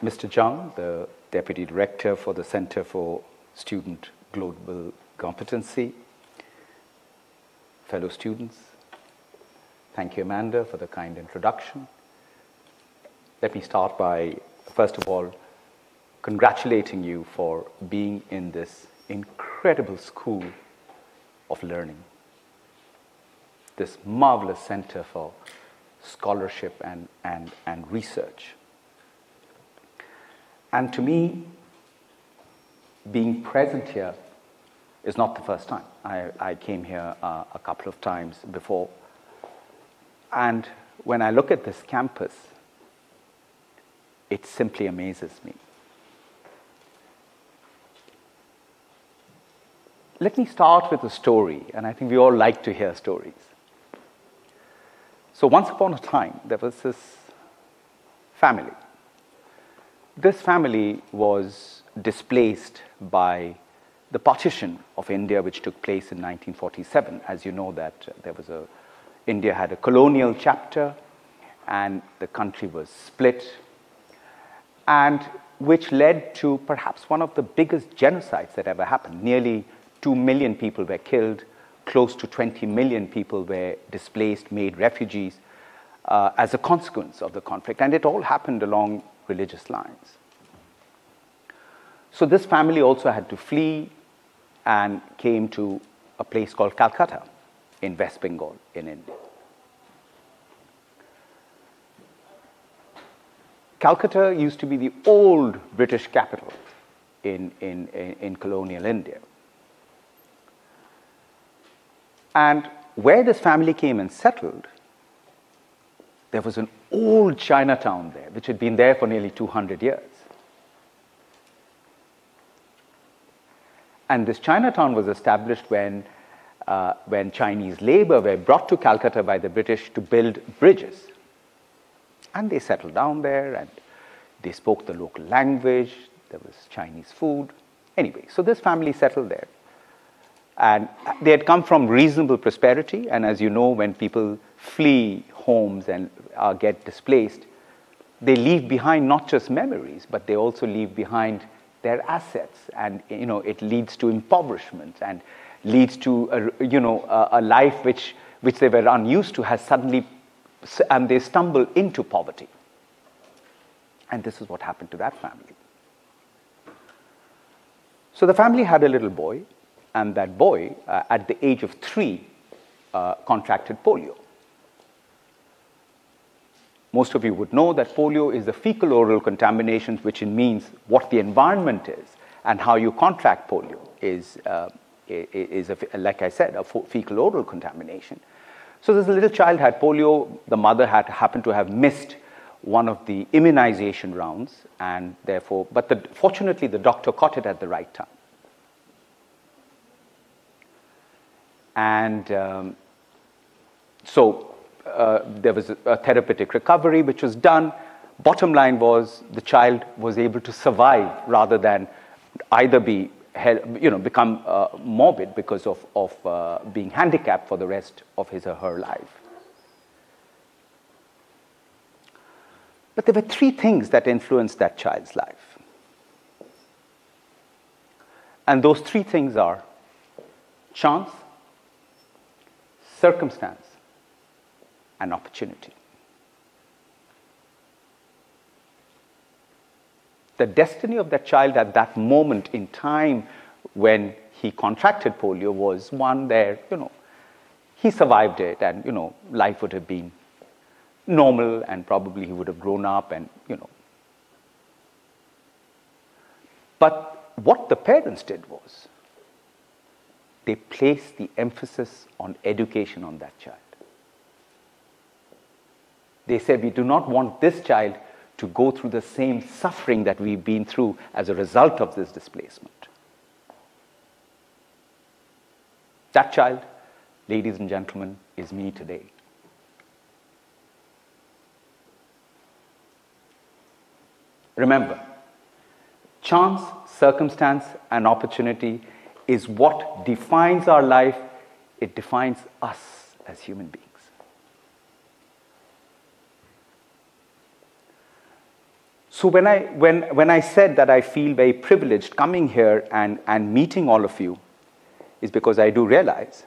Mr. Zhang, the Deputy Director for the Center for Student Global Competency, fellow students, thank you, Amanda, for the kind introduction. Let me start by, first of all, congratulating you for being in this incredible school of learning, this marvelous center for scholarship and research. And to me, being present here is not the first time. I came here a couple of times before. And when I look at this campus, it simply amazes me. Let me start with a story, and I think we all like to hear stories. So once upon a time, there was this family. This family was displaced by the Partition of India, which took place in 1947. As you know, that India had a colonial chapter, and the country was split, and which led to perhaps one of the biggest genocides that ever happened. Nearly 2 million people were killed, close to 20 million people were displaced, made refugees as a consequence of the conflict, and it all happened along religious lines. So this family also had to flee and came to a place called Calcutta in West Bengal in India. Calcutta used to be the old British capital in colonial India. And where this family came and settled, there was an old Chinatown there, which had been there for nearly 200 years. And this Chinatown was established when Chinese labor were brought to Calcutta by the British to build bridges. And they settled down there, and they spoke the local language. There was Chinese food. Anyway, so this family settled there. And they had come from reasonable prosperity. And as you know, when people flee homes and get displaced, they leave behind not just memories, but they also leave behind their assets. And it leads to impoverishment and leads to a life which they were unused to has suddenly, and they stumble into poverty. And this is what happened to that family. So the family had a little boy, and that boy, at the age of 3, contracted polio. Most of you would know that polio is the fecal-oral contamination, which means what the environment is and how you contract polio is like I said, a fecal-oral contamination. So this little child had polio. The mother happened to have missed one of the immunization rounds, and therefore, fortunately, the doctor caught it at the right time. And so there was a therapeutic recovery which was done. Bottom line was the child was able to survive rather than either become morbid because of being handicapped for the rest of his or her life. But there were 3 things that influenced that child's life. And those 3 things are chance, circumstance, and opportunity. The destiny of that child at that moment in time when he contracted polio was one there, he survived it, and, life would have been normal, and probably he would have grown up, and, But what the parents did was, they placed the emphasis on education on that child. They said, we do not want this child to go through the same suffering that we've been through as a result of this displacement. That child, ladies and gentlemen, is me today. Remember, chance, circumstance, and opportunity is what defines our life. It defines us as human beings. So when I said that I feel very privileged coming here and meeting all of you, is because I do realize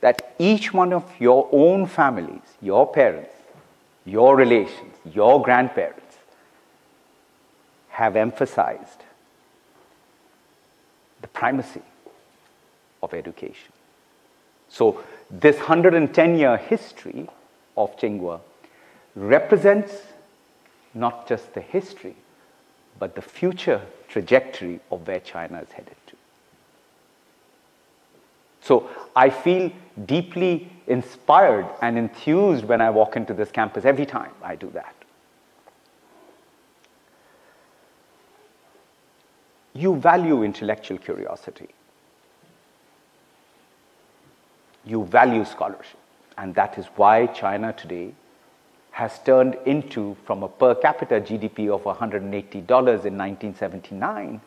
that each one of your own families, your parents, your relations, your grandparents, have emphasized the primacy of education. So this 110-year history of Tsinghua represents not just the history, but the future trajectory of where China is headed to. So I feel deeply inspired and enthused when I walk into this campus every time I do that. You value intellectual curiosity. You value scholarship. And that is why China today has turned into, from a per capita GDP of $180 in 1979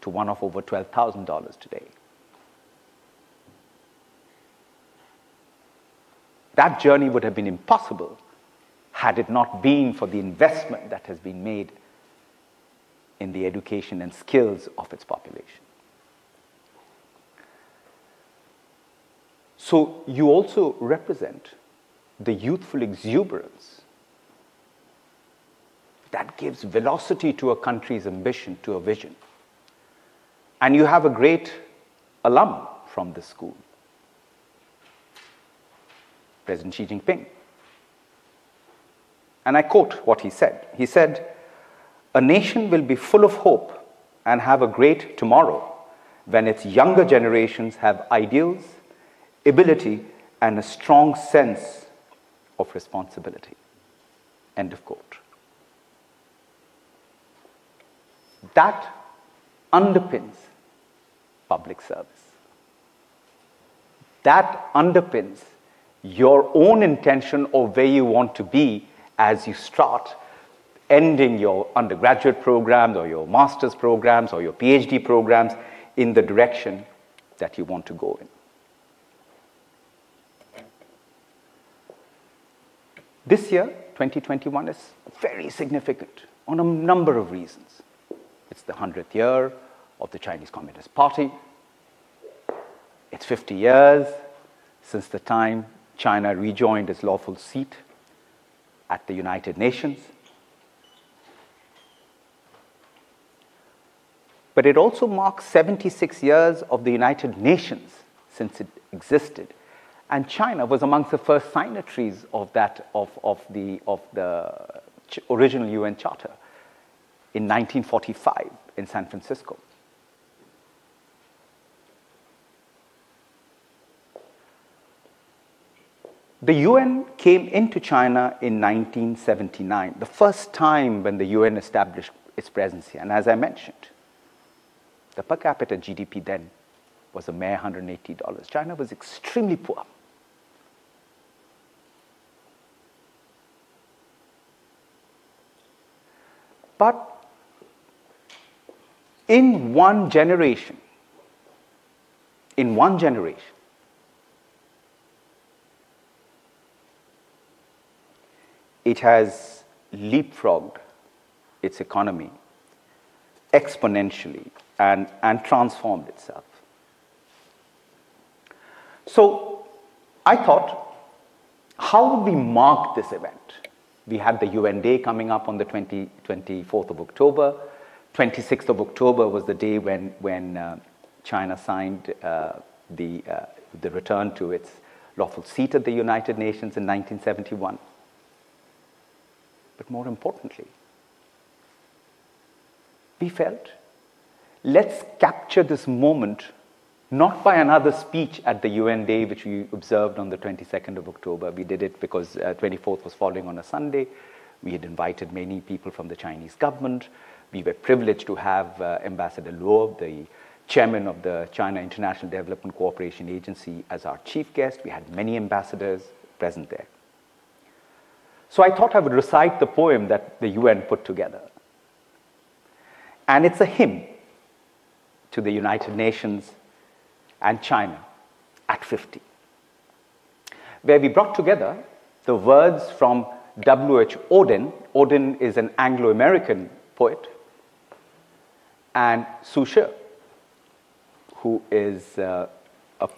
to one of over $12,000 today. That journey would have been impossible had it not been for the investment that has been made in the education and skills of its population. So you also represent the youthful exuberance that gives velocity to a country's ambition, to a vision. And you have a great alum from this school, President Xi Jinping. And I quote what he said. He said, "A nation will be full of hope and have a great tomorrow when its younger generations have ideals, ability, and a strong sense of responsibility." End of quote. That underpins public service. That underpins your own intention of where you want to be as you start ending your undergraduate programs or your master's programs or your PhD programs in the direction that you want to go in. This year, 2021, is very significant on a number of reasons. It's the 100th year of the Chinese Communist Party. It's 50 years since the time China rejoined its lawful seat at the United Nations. But it also marks 76 years of the United Nations since it existed. And China was amongst the first signatories of the original UN Charter in 1945 in San Francisco. The UN came into China in 1979, the first time when the UN established its presence here. And as I mentioned, the per capita GDP then was a mere $180. China was extremely poor. But in one generation, it has leapfrogged its economy exponentially and transformed itself. So I thought, how would we mark this event? We had the UN Day coming up on the 24th of October. 26th of October was the day when China signed the return to its lawful seat at the United Nations in 1971. But more importantly, we felt, let's capture this moment not by another speech at the UN Day, which we observed on the 22nd of October. We did it because 24th was falling on a Sunday. We had invited many people from the Chinese government. We were privileged to have Ambassador Luo, the chairman of the China International Development Cooperation Agency, as our chief guest. We had many ambassadors present there. So I thought I would recite the poem that the UN put together. And it's a hymn to the United Nations and China at 50, where we brought together the words from W.H. Auden. Auden is an Anglo-American poet, and Su Shi, who is a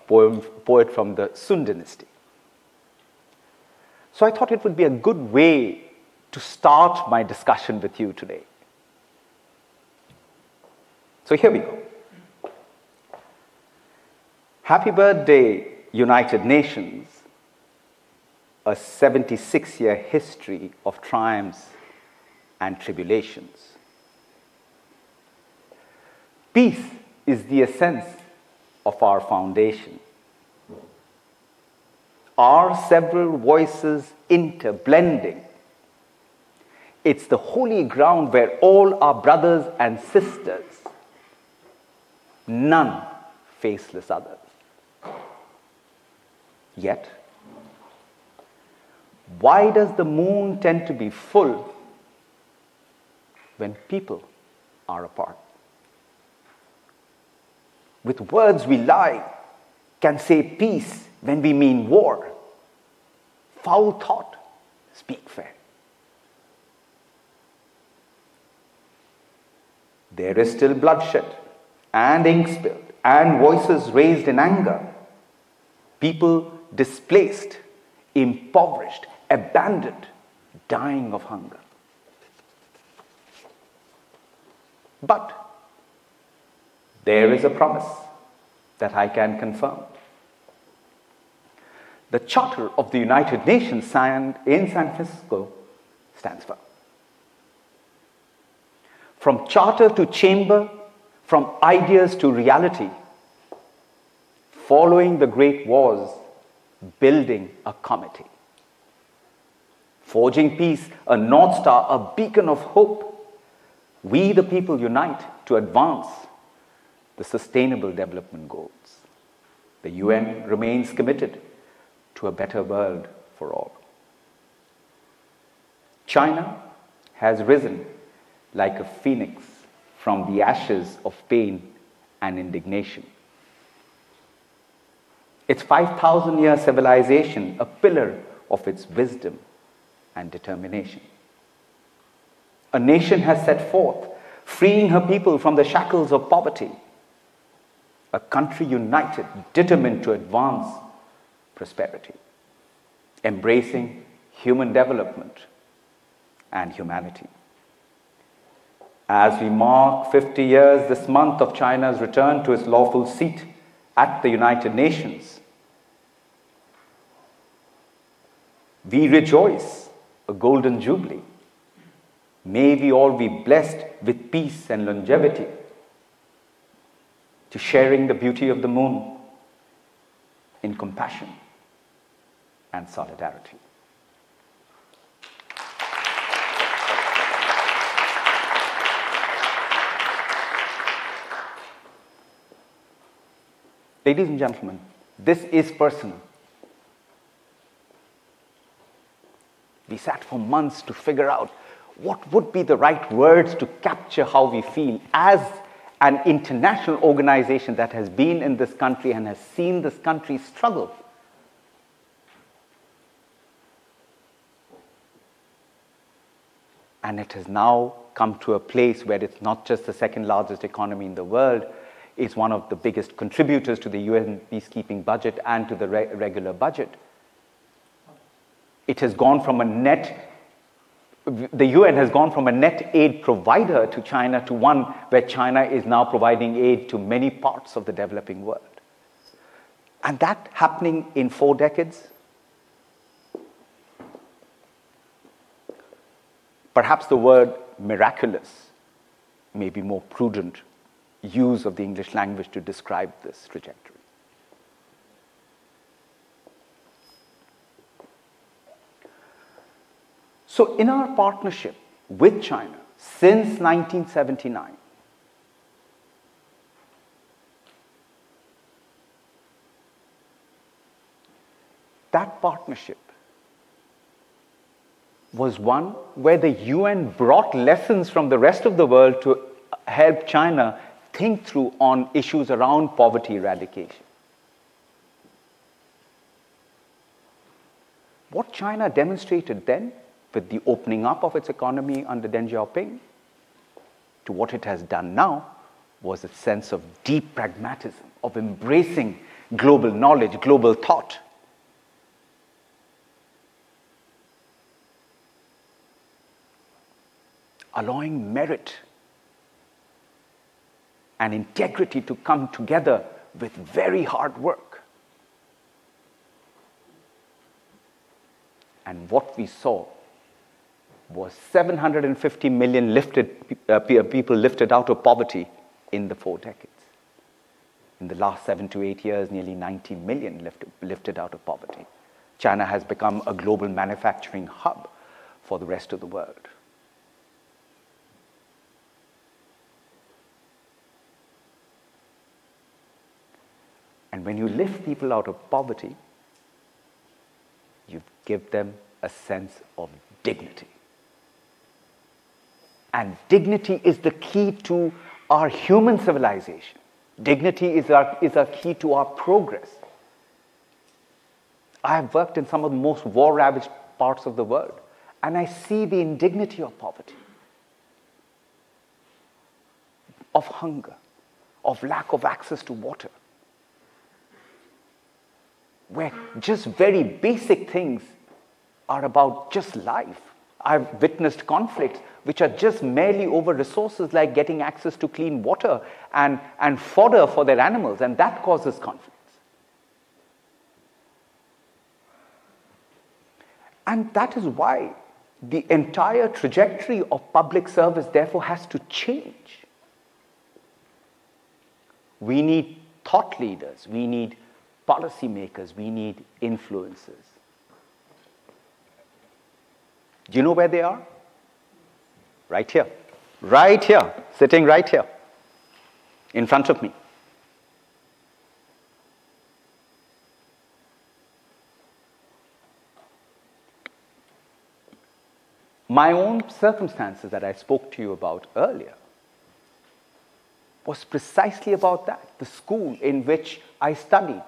poet from the Sun dynasty. So I thought it would be a good way to start my discussion with you today. So here we go. Happy birthday, United Nations, a 76-year history of triumphs and tribulations. Peace is the essence of our foundation. Our several voices interblending. It's the holy ground where all are brothers and sisters, none faceless others. Yet, why does the moon tend to be full when people are apart? With words we lie, can say peace when we mean war. Foul thought, speak fair. There is still bloodshed and ink spilled and voices raised in anger. People displaced, impoverished, abandoned, dying of hunger. But there is a promise that I can confirm. The Charter of the United Nations signed in San Francisco stands firm. From charter to chamber, from ideas to reality, following the great wars, building a comity. Forging peace, a North Star, a beacon of hope. We the people unite to advance the Sustainable Development Goals. The UN remains committed to a better world for all. China has risen like a phoenix from the ashes of pain and indignation. Its 5,000-year civilization, a pillar of its wisdom and determination. A nation has set forth, freeing her people from the shackles of poverty. A country united, determined to advance prosperity, embracing human development and humanity. As we mark 50 years this month of China's return to its lawful seat at the United Nations, we rejoice a golden jubilee. May we all be blessed with peace and longevity, to sharing the beauty of the moon in compassion and solidarity. Ladies and gentlemen, this is personal. We sat for months to figure out what would be the right words to capture how we feel as an international organization that has been in this country and has seen this country struggle. And it has now come to a place where it's not just the second largest economy in the world, it's one of the biggest contributors to the UN peacekeeping budget and to the regular budget. It has gone from the UN has gone from a net aid provider to China to one where China is now providing aid to many parts of the developing world. And that happening in 4 decades? Perhaps the word miraculous may be more prudent use of the English language to describe this trajectory. So in our partnership with China since 1979, that partnership was one where the UN brought lessons from the rest of the world to help China think through on issues around poverty eradication. What China demonstrated then with the opening up of its economy under Deng Xiaoping to what it has done now was a sense of deep pragmatism, of embracing global knowledge, global thought. Allowing merit and integrity to come together with very hard work. And what we saw was 750 million people lifted out of poverty in the 4 decades. In the last 7 to 8 years, nearly 90 million lifted out of poverty. China has become a global manufacturing hub for the rest of the world. And when you lift people out of poverty, you give them a sense of dignity. And dignity is the key to our human civilization. Dignity is a key to our progress. I have worked in some of the most war-ravaged parts of the world, and I see the indignity of poverty, of hunger, of lack of access to water, where just very basic things are about just life. I've witnessed conflicts which are just merely over resources like getting access to clean water and fodder for their animals, and that causes conflicts. And that is why the entire trajectory of public service therefore has to change. We need thought leaders, we need policymakers, we need influencers. Do you know where they are? Right here, sitting right here, in front of me. My own circumstances that I spoke to you about earlier was precisely about that, the school in which I studied.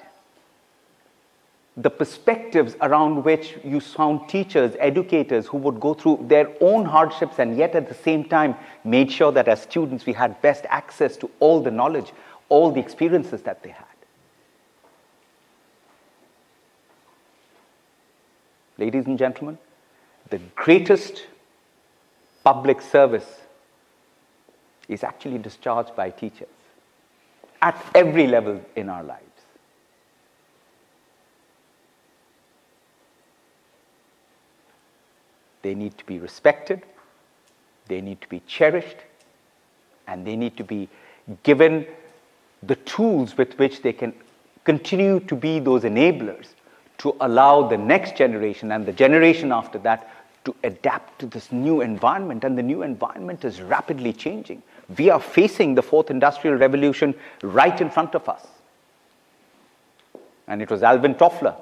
The perspectives around which you found teachers, educators who would go through their own hardships and yet at the same time made sure that as students we had best access to all the knowledge, all the experiences that they had. Ladies and gentlemen, the greatest public service is actually discharged by teachers at every level in our lives. They need to be respected, they need to be cherished, and they need to be given the tools with which they can continue to be those enablers to allow the next generation and the generation after that to adapt to this new environment. And the new environment is rapidly changing. We are facing the 4th industrial revolution right in front of us. And it was Alvin Toffler,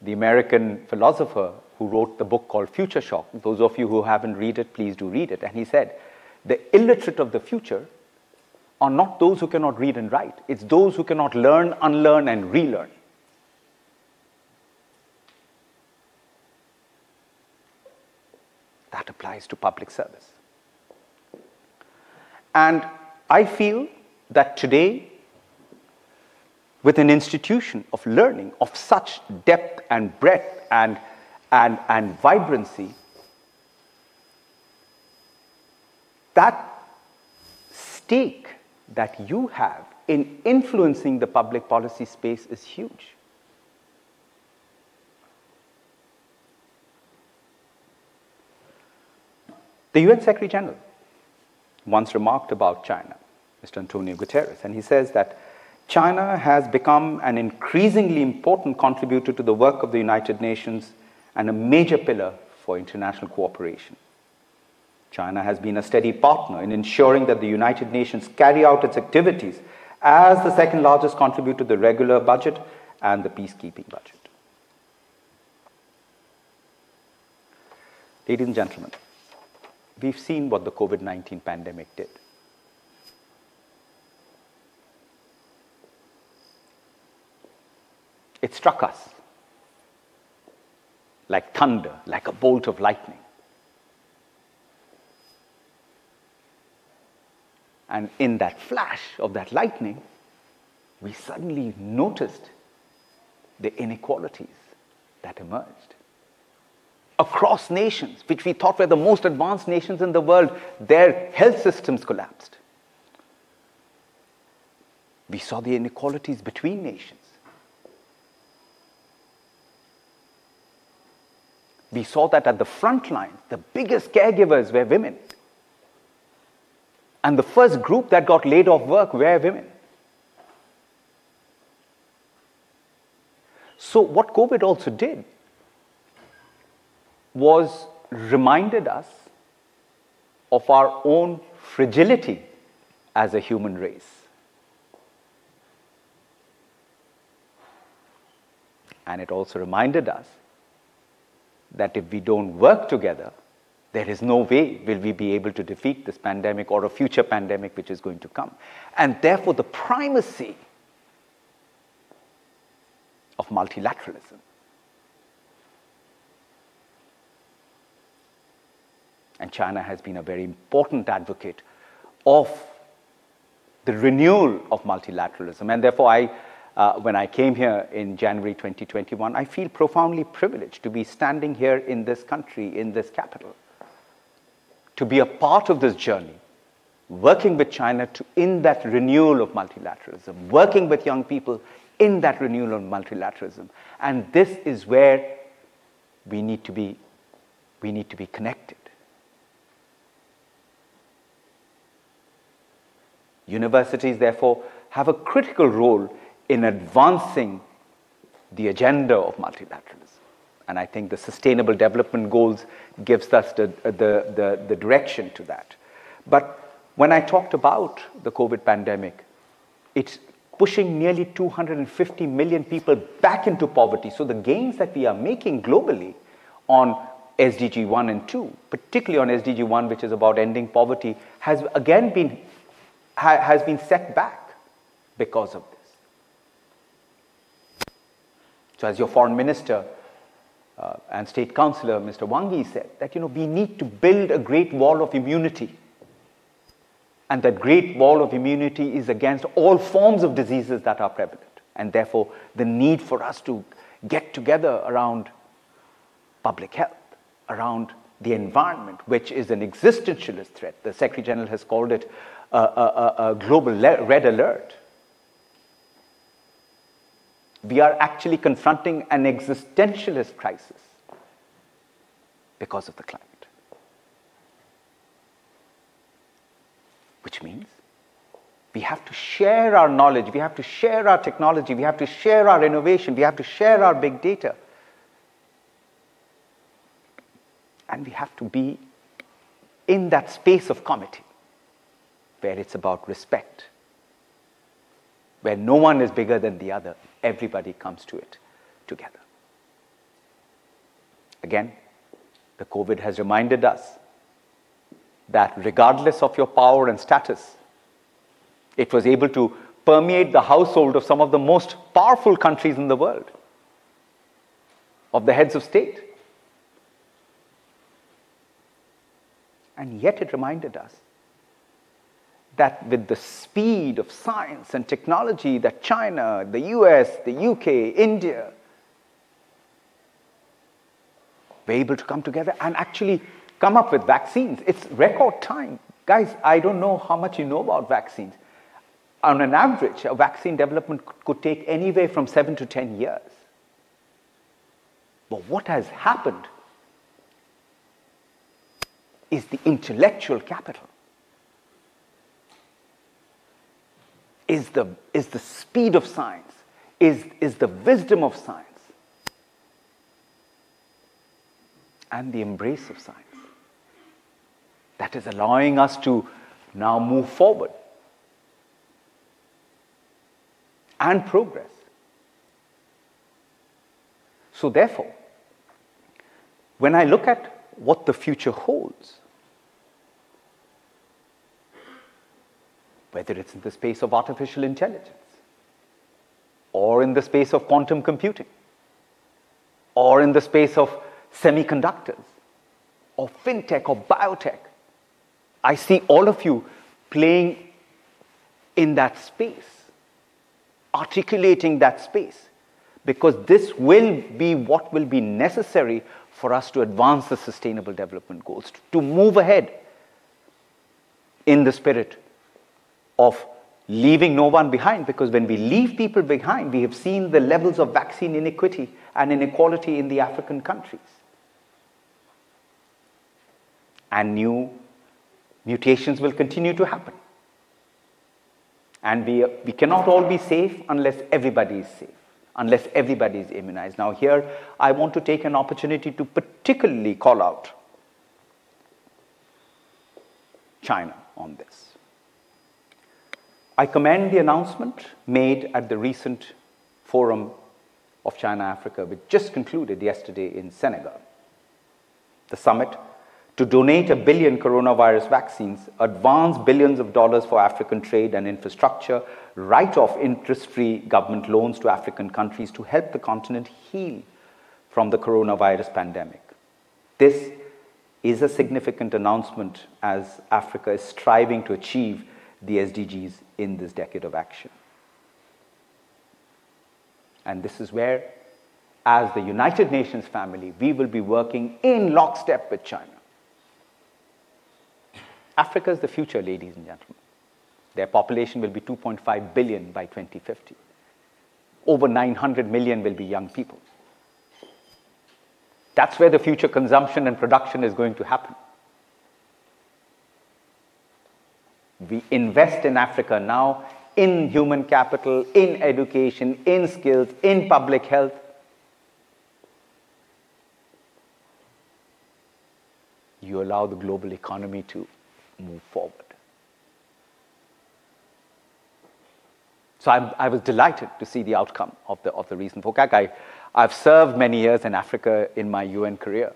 the American philosopher, who wrote the book called Future Shock. Those of you who haven't read it, please do read it. And he said, the illiterate of the future are not those who cannot read and write. It's those who cannot learn, unlearn, and relearn. That applies to public service. And I feel that today, with an institution of learning of such depth and breadth and vibrancy, that stake that you have in influencing the public policy space is huge. The UN Secretary General once remarked about China, Mr. Antonio Guterres, and he says that China has become an increasingly important contributor to the work of the United Nations and a major pillar for international cooperation. China has been a steady partner in ensuring that the United Nations carry out its activities as the second largest contributor to the regular budget and the peacekeeping budget. Ladies and gentlemen, we've seen what the COVID-19 pandemic did. It struck us like thunder, like a bolt of lightning. And in that flash of that lightning, we suddenly noticed the inequalities that emerged. Across nations, which we thought were the most advanced nations in the world, their health systems collapsed. We saw the inequalities between nations. We saw that at the front line, the biggest caregivers were women. And the first group that got laid off work were women. So what COVID also did was reminded us of our own fragility as a human race. And it also reminded us that if we don't work together, there is no way will we be able to defeat this pandemic or a future pandemic which is going to come. And therefore, the primacy of multilateralism. And China has been a very important advocate of the renewal of multilateralism. And therefore, when I came here in January 2021, I feel profoundly privileged to be standing here in this country, in this capital, to be a part of this journey, working with China in that renewal of multilateralism, working with young people in that renewal of multilateralism. And this is where we need to be connected. Universities, therefore, have a critical role in advancing the agenda of multilateralism. And I think the Sustainable Development Goals gives us the direction to that. But when I talked about the COVID pandemic, it's pushing nearly 250 million people back into poverty. So the gains that we are making globally on SDG 1 and 2, particularly on SDG 1, which is about ending poverty, has again been set back because of this. So as your foreign minister and state councillor, Mr. Wang Yi, said that we need to build a great wall of immunity. And that great wall of immunity is against all forms of diseases that are prevalent. And therefore, the need for us to get together around public health, around the environment, which is an existentialist threat. The Secretary General has called it a global red alert. We are actually confronting an existentialist crisis because of the climate. Which means we have to share our knowledge, we have to share our technology, we have to share our innovation, we have to share our big data. And we have to be in that space of comity where it's about respect, where no one is bigger than the other, everybody comes to it together. Again, the COVID has reminded us that regardless of your power and status, it was able to permeate the household of some of the most powerful countries in the world, of the heads of state. And yet it reminded us that with the speed of science and technology that China, the US, the UK, India were able to come together and actually come up with vaccines. It's record time. Guys, I don't know how much you know about vaccines. On an average, a vaccine development could take anywhere from 7 to 10 years. But what has happened is the intellectual capital, is the speed of science, is the wisdom of science, and the embrace of science that is allowing us to now move forward and progress. So therefore, when I look at what the future holds, whether it's in the space of artificial intelligence, or in the space of quantum computing, or in the space of semiconductors, or fintech, or biotech. I see all of you playing in that space, articulating that space, because this will be what will be necessary for us to advance the Sustainable Development Goals, to move ahead in the spirit of leaving no one behind. Because when we leave people behind, we have seen the levels of vaccine inequity and inequality in the African countries. And new mutations will continue to happen. And we cannot all be safe unless everybody is safe, unless everybody is immunized. Now here, I want to take an opportunity to particularly call out China on this. I commend the announcement made at the recent Forum of China-Africa, which just concluded yesterday in Senegal. The summit to donate 1 billion coronavirus vaccines, advance billions of dollars for African trade and infrastructure, write off interest-free government loans to African countries to help the continent heal from the coronavirus pandemic. This is a significant announcement as Africa is striving to achieve the SDGs in this decade of action. And this is where, as the United Nations family, we will be working in lockstep with China. Africa is the future, ladies and gentlemen. Their population will be 2.5 billion by 2050. Over 900 million will be young people. That's where the future consumption and production is going to happen. We invest in Africa now in human capital, in education, in skills, in public health. You allow the global economy to move forward. So I was delighted to see the outcome of the recent FOCAC. I've served many years in Africa in my UN career.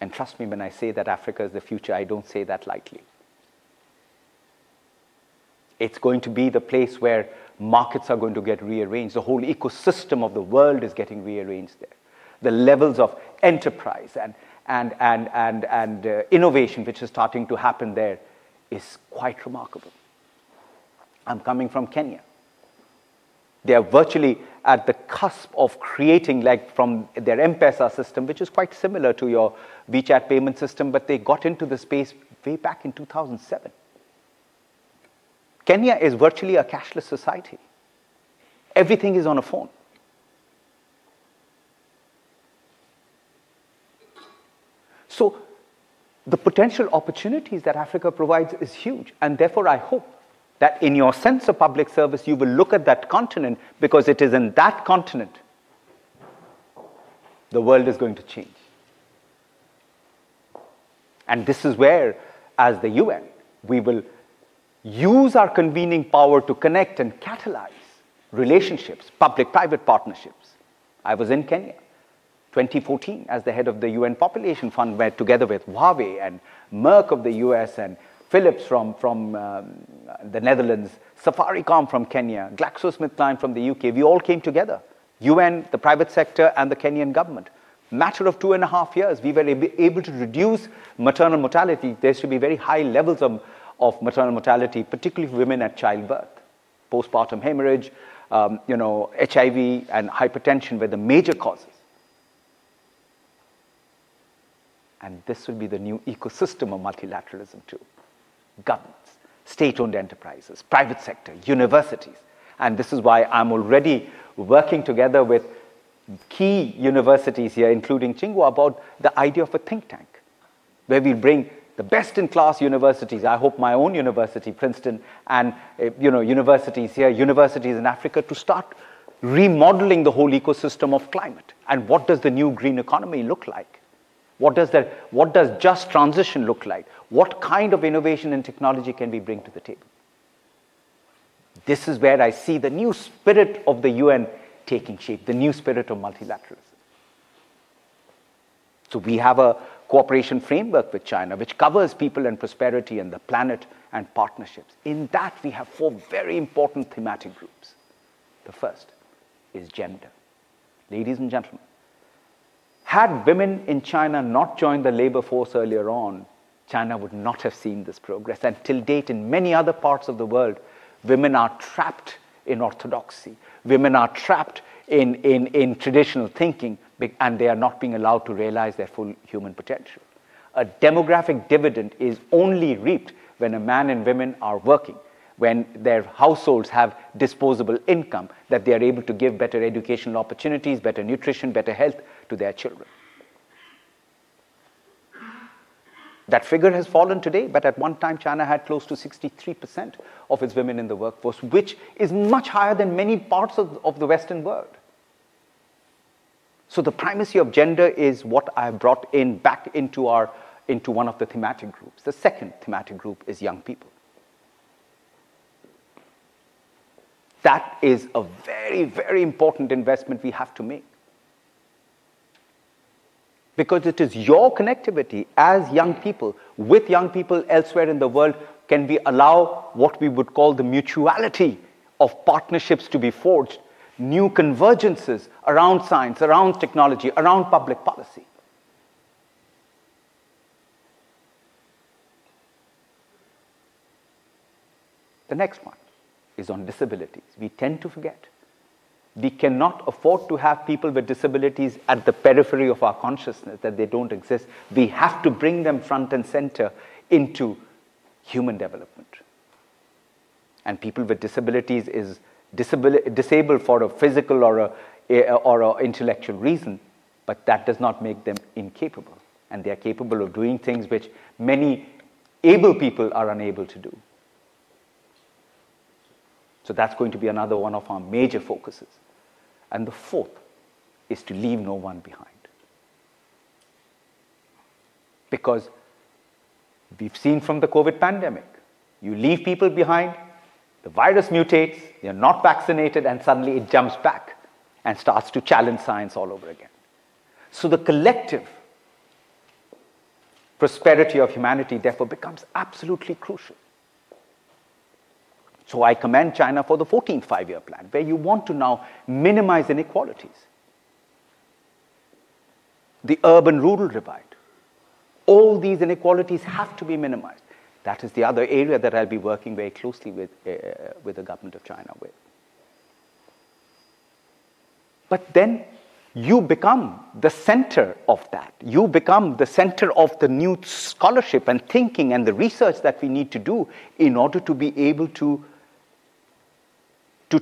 And trust me when I say that Africa is the future, I don't say that lightly. It's going to be the place where markets are going to get rearranged. The whole ecosystem of the world is getting rearranged there. The levels of enterprise and innovation which is starting to happen there is quite remarkable. I'm coming from Kenya. They are virtually at the cusp of creating, like from their M-Pesa system, which is quite similar to your WeChat payment system, but they got into the space way back in 2007. Kenya is virtually a cashless society. Everything is on a phone. So the potential opportunities that Africa provides is huge, and therefore I hope that in your sense of public service, you will look at that continent, because it is in that continent the world is going to change. And this is where, as the UN, we will use our convening power to connect and catalyze relationships, public-private partnerships. I was in Kenya 2014 as the head of the UN Population Fund, where together with Huawei and Merck of the US and Philips from the Netherlands, Safaricom from Kenya, GlaxoSmithKline from the UK, we all came together. UN, the private sector, and the Kenyan government. Matter of 2.5 years, we were able to reduce maternal mortality. There should be very high levels of maternal mortality, particularly for women at childbirth. Postpartum hemorrhage, HIV and hypertension were the major causes. And this will be the new ecosystem of multilateralism too. Governments, state-owned enterprises, private sector, universities. And this is why I'm already working together with key universities here, including Tsinghua, about the idea of a think tank, where we bring the best-in-class universities, I hope my own university, Princeton, and universities here, universities in Africa, to start remodeling the whole ecosystem of climate. And what does the new green economy look like? What does just transition look like? What kind of innovation and technology can we bring to the table? This is where I see the new spirit of the UN taking shape, the new spirit of multilateralism. So we have a cooperation framework with China, which covers people and prosperity and the planet and partnerships. In that, we have 4 very important thematic groups. The first is gender. ladies and gentlemen, had women in China not joined the labor force earlier on, China would not have seen this progress. And till date, in many other parts of the world, women are trapped in orthodoxy. Women are trapped in traditional thinking, and they are not being allowed to realize their full human potential. A demographic dividend is only reaped when a man and women are working, when their households have disposable income, that they are able to give better educational opportunities, better nutrition, better health to their children. That figure has fallen today, but at one time China had close to 63% of its women in the workforce, which is much higher than many parts of the Western world. So the primacy of gender is what I have brought in back into one of the thematic groups. The second thematic group is young people. That is a very, very important investment we have to make. Because it is your connectivity as young people, with young people elsewhere in the world, can we allow what we would call the mutuality of partnerships to be forged, new convergences around science, around technology, around public policy. The next one is on disabilities. We tend to forget. We cannot afford to have people with disabilities at the periphery of our consciousness, that they don't exist. We have to bring them front and center into human development. And people with disabilities is disabled for a physical or a intellectual reason, but that does not make them incapable. And they are capable of doing things which many able people are unable to do. So that's going to be another one of our major focuses. And the fourth is to leave no one behind. Because we've seen from the COVID pandemic, you leave people behind, the virus mutates, they're not vaccinated, and suddenly it jumps back and starts to challenge science all over again. So the collective prosperity of humanity, therefore, becomes absolutely crucial. So I commend China for the 14th five-year plan, where you want to now minimize inequalities. The urban-rural divide. All these inequalities have to be minimized. That is the other area that I'll be working very closely with the government of China with. But then you become the center of that. You become the center of the new scholarship and thinking and the research that we need to do in order to be able to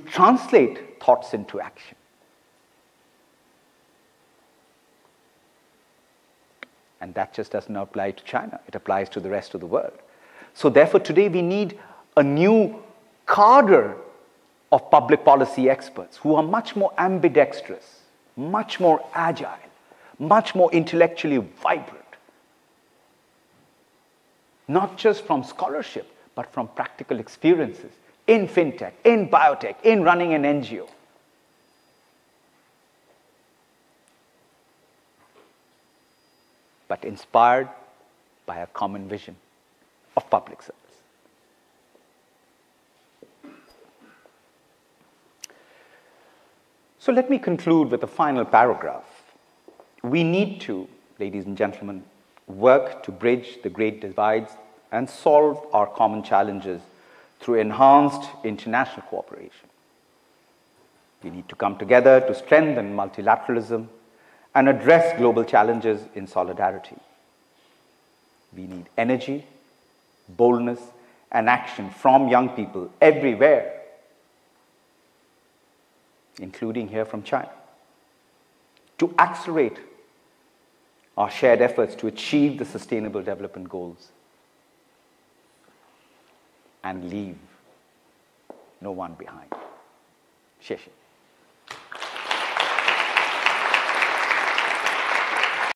translate thoughts into action. And that just doesn't apply to China. It applies to the rest of the world. So therefore, today we need a new cadre of public policy experts who are much more ambidextrous, much more agile, much more intellectually vibrant. Not just from scholarship, but from practical experiences in fintech, in biotech, in running an NGO. But inspired by a common vision of public service. So let me conclude with a final paragraph. We need to, ladies and gentlemen, work to bridge the great divides and solve our common challenges through enhanced international cooperation. We need to come together to strengthen multilateralism and address global challenges in solidarity. We need energy, boldness, and action from young people everywhere, including here from China, to accelerate our shared efforts to achieve the Sustainable Development Goals and leave no one behind. 谢谢。